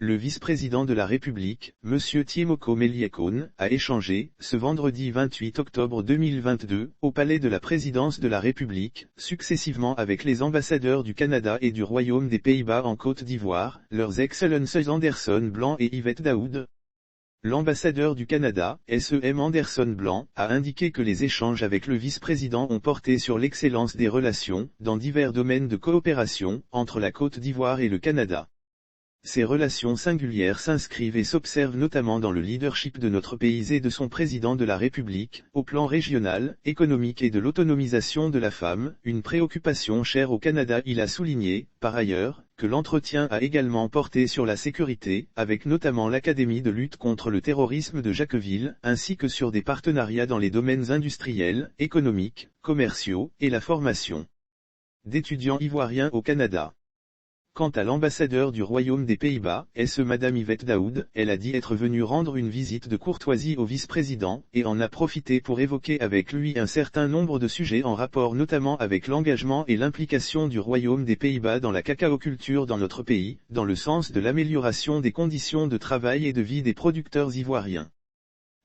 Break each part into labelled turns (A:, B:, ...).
A: Le vice-président de la République, M. Thiemoko Meliekone, a échangé, ce vendredi 28 octobre 2022, au palais de la présidence de la République, successivement avec les ambassadeurs du Canada et du Royaume des Pays-Bas en Côte d'Ivoire, leurs Excellences Anderson Blanc et Yvette Daoud. L'ambassadeur du Canada, S.E.M. Anderson Blanc, a indiqué que les échanges avec le vice-président ont porté sur l'excellence des relations, dans divers domaines de coopération, entre la Côte d'Ivoire et le Canada. Ces relations singulières s'inscrivent et s'observent notamment dans le leadership de notre pays et de son président de la République, au plan régional, économique et de l'autonomisation de la femme, une préoccupation chère au Canada. Il a souligné, par ailleurs, que l'entretien a également porté sur la sécurité, avec notamment l'Académie de lutte contre le terrorisme de Jacqueville, ainsi que sur des partenariats dans les domaines industriels, économiques, commerciaux, et la formation d'étudiants ivoiriens au Canada. Quant à l'ambassadeur du Royaume des Pays-Bas, Madame Yvette Daoud, elle a dit être venue rendre une visite de courtoisie au vice-président, et en a profité pour évoquer avec lui un certain nombre de sujets en rapport notamment avec l'engagement et l'implication du Royaume des Pays-Bas dans la cacaoculture dans notre pays, dans le sens de l'amélioration des conditions de travail et de vie des producteurs ivoiriens.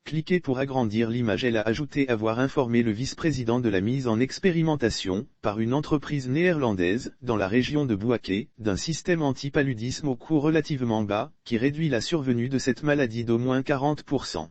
A: Cliquez pour agrandir l'image. Elle a ajouté avoir informé le vice-président de la mise en expérimentation, par une entreprise néerlandaise, dans la région de Bouaké, d'un système anti-paludisme au coût relativement bas, qui réduit la survenue de cette maladie d'au moins 40%.